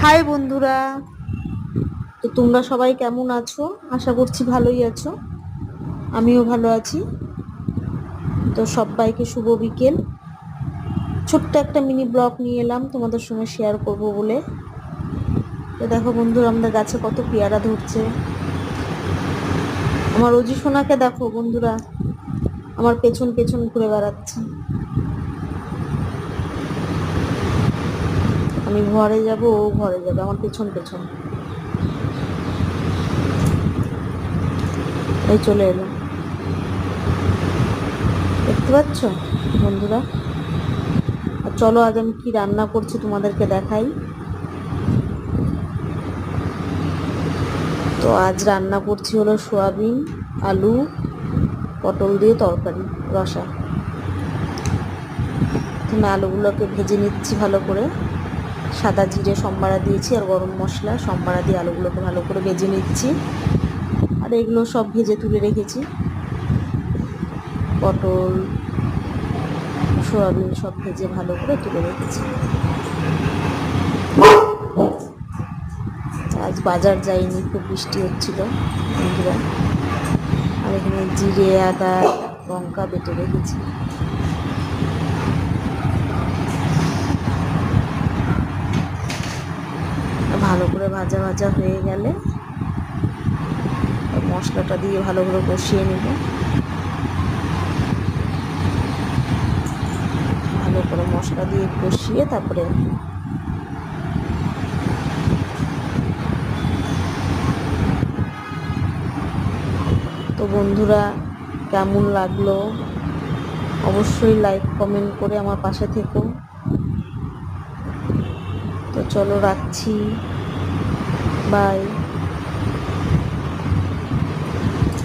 High বন্ধুরা, তো তোমরা সবাই কেমন আছো? আশা করছি ভালোই আছো। আমিও ভালো আছি। তো সবাইকে শুভ বিকেল। ছোট্ট একটা মিনি ব্লগ নিয়ে এলাম তোমাদের সঙ্গে শেয়ার করব বলে। তো দেখো বন্ধুরা, আমাদের গাছে কত পেয়ারা ধরছে। আমার অজি সোনাকে দেখো বন্ধুরা, আমার পেছন পেছন ঘুরে বেড়াচ্ছে। আমি ঘরে যাব, ও ঘরে যাবে, আমার পেছন পেছন। এই চলে এলো, দেখতে পাচ্ছ বন্ধুরা? আর চলো আজ আমি কি রান্না করছি তোমাদেরকে দেখাই। তো আজ রান্না করছি হলো সোয়াবিন, আলু, পটল দিয়ে তরকারি রসা। এখানে আলুগুলোকে ভেজে নিচ্ছি ভালো করে। সাদা জিরে সম্বারা দিয়েছি আর গরম মশলা সম্বারা দিয়ে আলুগুলোকে ভালো করে ভেজে নিচ্ছি। আর এগুলো সব ভেজে তুলে রেখেছি, পটল সোয়াবিন সব ভেজে ভালো করে তুলে রেখেছি। আজ বাজার যাইনি, খুব বৃষ্টি হচ্ছিল বন্ধুরা। আর এখানে জিরে, আদা, লঙ্কা বেটে রেখেছি। ভালো করে ভাজা ভাজা হয়ে গেলে মশলাটা দিয়ে ভালো করে কষিয়ে নেব। ভালো করে মশলা দিয়ে কষিয়ে তারপরে তো বন্ধুরা, কেমন লাগলো অবশ্যই লাইক কমেন্ট করে আমার পাশে থেকো। তো চলো রাখছি, বাই।